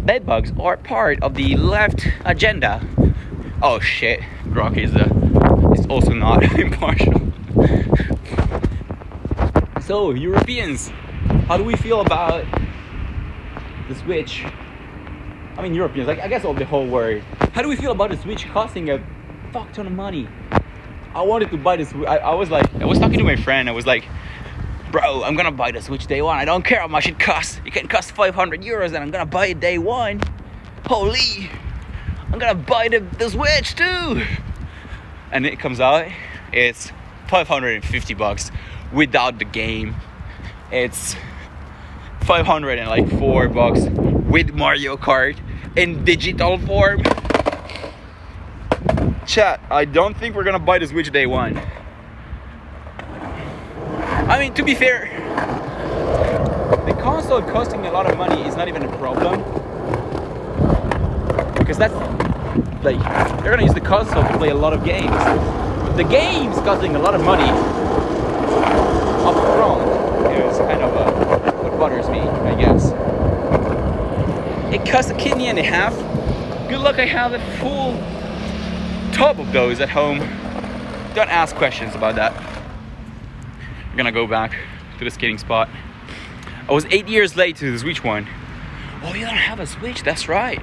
Bedbugs are part of the left agenda. Oh shit, Rock is also not impartial. So, Europeans, how do we feel about the Switch? I mean, Europeans, like I guess of the whole world. How do we feel about the Switch costing a fuck ton of money? I wanted to buy this. I was talking to my friend. I was like, bro, I'm gonna buy the Switch day one. I don't care how much it costs. It can cost 500 euros and I'm gonna buy it day one. Holy, I'm gonna buy the Switch too. And it comes out, it's 550 bucks without the game. It's 504 bucks with Mario Kart in digital form. Chat, I don't think we're gonna buy the Switch day one. I mean, to be fair, the console costing a lot of money is not even a problem, because that's like they're gonna use the console to play a lot of games. But the games costing a lot of money up front is kind of what bothers me, I guess. It costs a kidney and a half. Good luck, I have a full tub of those at home. Don't ask questions about that. I'm gonna go back to the skating spot. I was 8 years late to the Switch one. Oh, you don't have a Switch? That's right.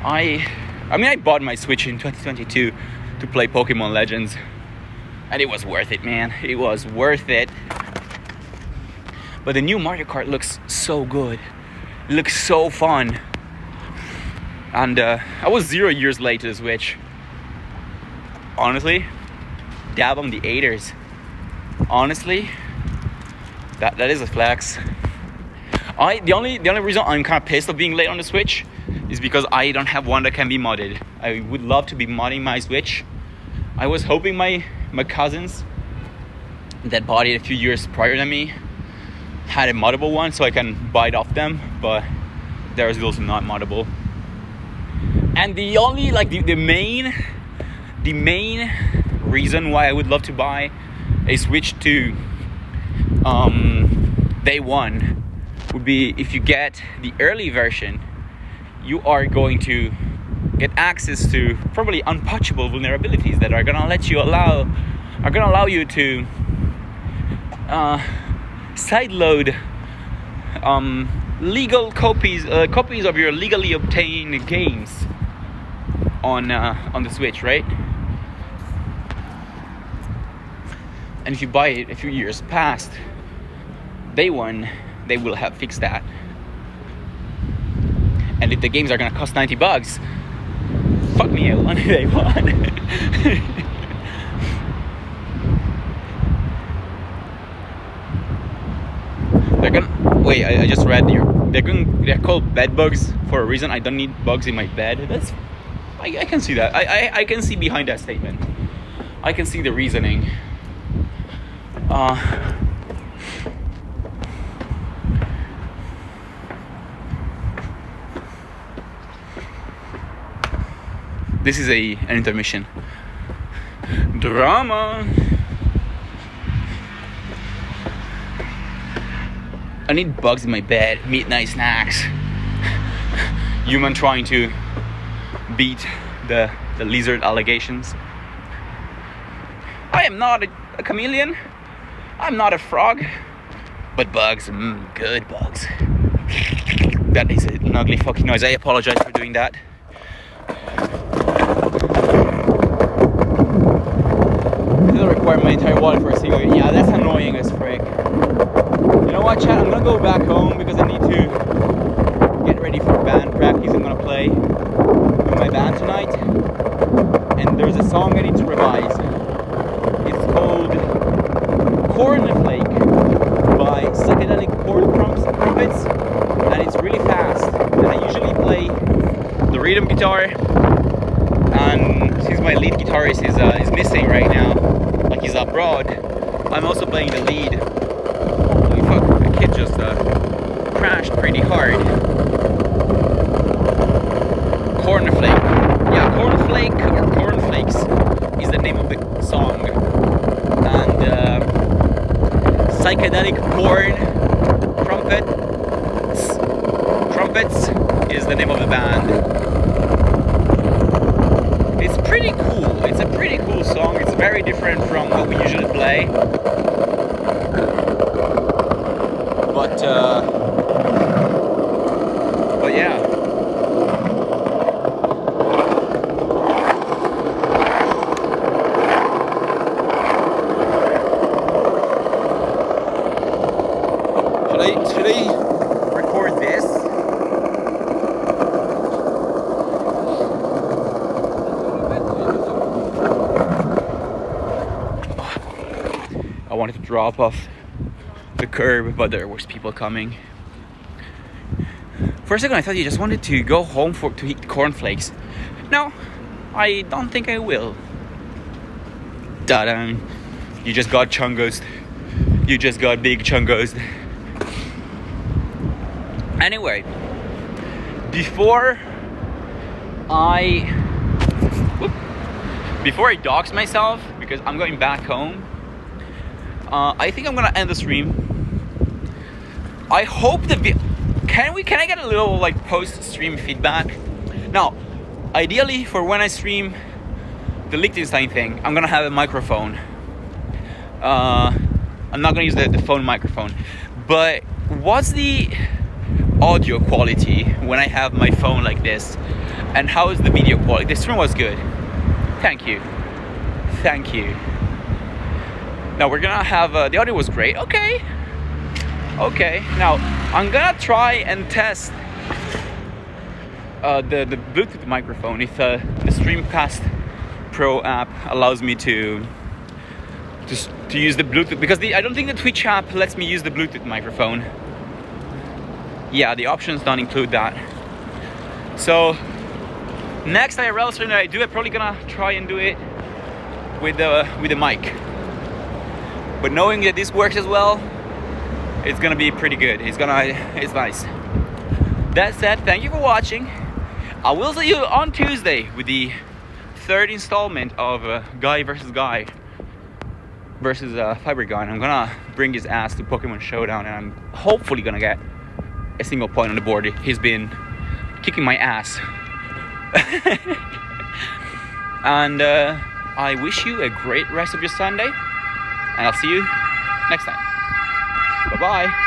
I mean, I bought my Switch in 2022 to play Pokemon Legends. And it was worth it, man. It was worth it. But the new Mario Kart looks so good. It looks so fun. And I was 0 years late to the Switch. Honestly, dab on the 8ers. Honestly, that is a flex. The only reason I'm kind of pissed of being late on the Switch is because I don't have one that can be modded. I would love to be modding my Switch. I was hoping my cousins that bought it a few years prior than me had a moddable one so I can buy it off them, but they're also not moddable. And the only the main reason why I would love to buy a Switch to day one would be if you get the early version, you are going to get access to probably unpatchable vulnerabilities that are gonna allow you to sideload legal copies of your legally obtained games on the Switch, right? And if you buy it a few years past day one, they will have fixed that. And if the games are gonna cost $90, fuck me out on day one. They're gonna wait. I just read here. They're called bed bugs for a reason. I don't need bugs in my bed. I can see that. I can see behind that statement. I can see the reasoning. This is an intermission. Drama. I need bugs in my bed, midnight snacks. Human trying to beat the lizard allegations. I am not a chameleon. I'm not a frog. But bugs, good bugs. That is an ugly fucking noise. I apologize for doing that. It'll require my entire wallet for a single. Yeah, that's annoying as frick. You know what, chat? I'm gonna go back home because I need to get ready for band practice. I'm gonna play with my band tonight, and there's a song I need to revise. It's called Cornflake by Psychedelic Trumpets, and it's really fast. And I usually play the rhythm guitar, and since my lead guitarist is missing right now, like he's abroad, I'm also playing the lead. Holy fuck, the kid just crashed pretty hard. Cornflake. Yeah, Cornflake or Cornflakes is the name of the song. And Psychedelic Trumpets is the name of the band. It's pretty cool. It's a pretty cool song. It's very different from what we usually play. But yeah. Should I record this? I wanted to drop off the curb, but there was people coming. For a second I thought you just wanted to go home to eat cornflakes. No, I don't think I will. Da-da. You just got chungos. You just got big chungos. Anyway, before I dox myself, because I'm going back home, I think I'm gonna end the stream. I hope can I get a little post-stream feedback? Now, ideally for when I stream the Liechtenstein thing, I'm gonna have a microphone. I'm not gonna use the phone microphone, but what's the audio quality when I have my phone like this, and how is the video quality? This one was good. Thank you. Now we're gonna have the audio was great. Okay. Now I'm gonna try and test the Bluetooth microphone if the Streamcast Pro app allows me to use the Bluetooth, because I don't think the Twitch app lets me use the Bluetooth microphone. Yeah, the options don't include that. So next IRL stream that I do, I'm probably gonna try and do it with the mic. But knowing that this works as well, it's gonna be pretty good. It's nice. That said, thank you for watching. I will see you on Tuesday with the third installment of Guy versus Guy versus Fiber Guy. And I'm gonna bring his ass to Pokemon Showdown, and I'm hopefully gonna get a single point on the board. He's been kicking my ass. And I wish you a great rest of your Sunday, and I'll see you next time. Bye bye.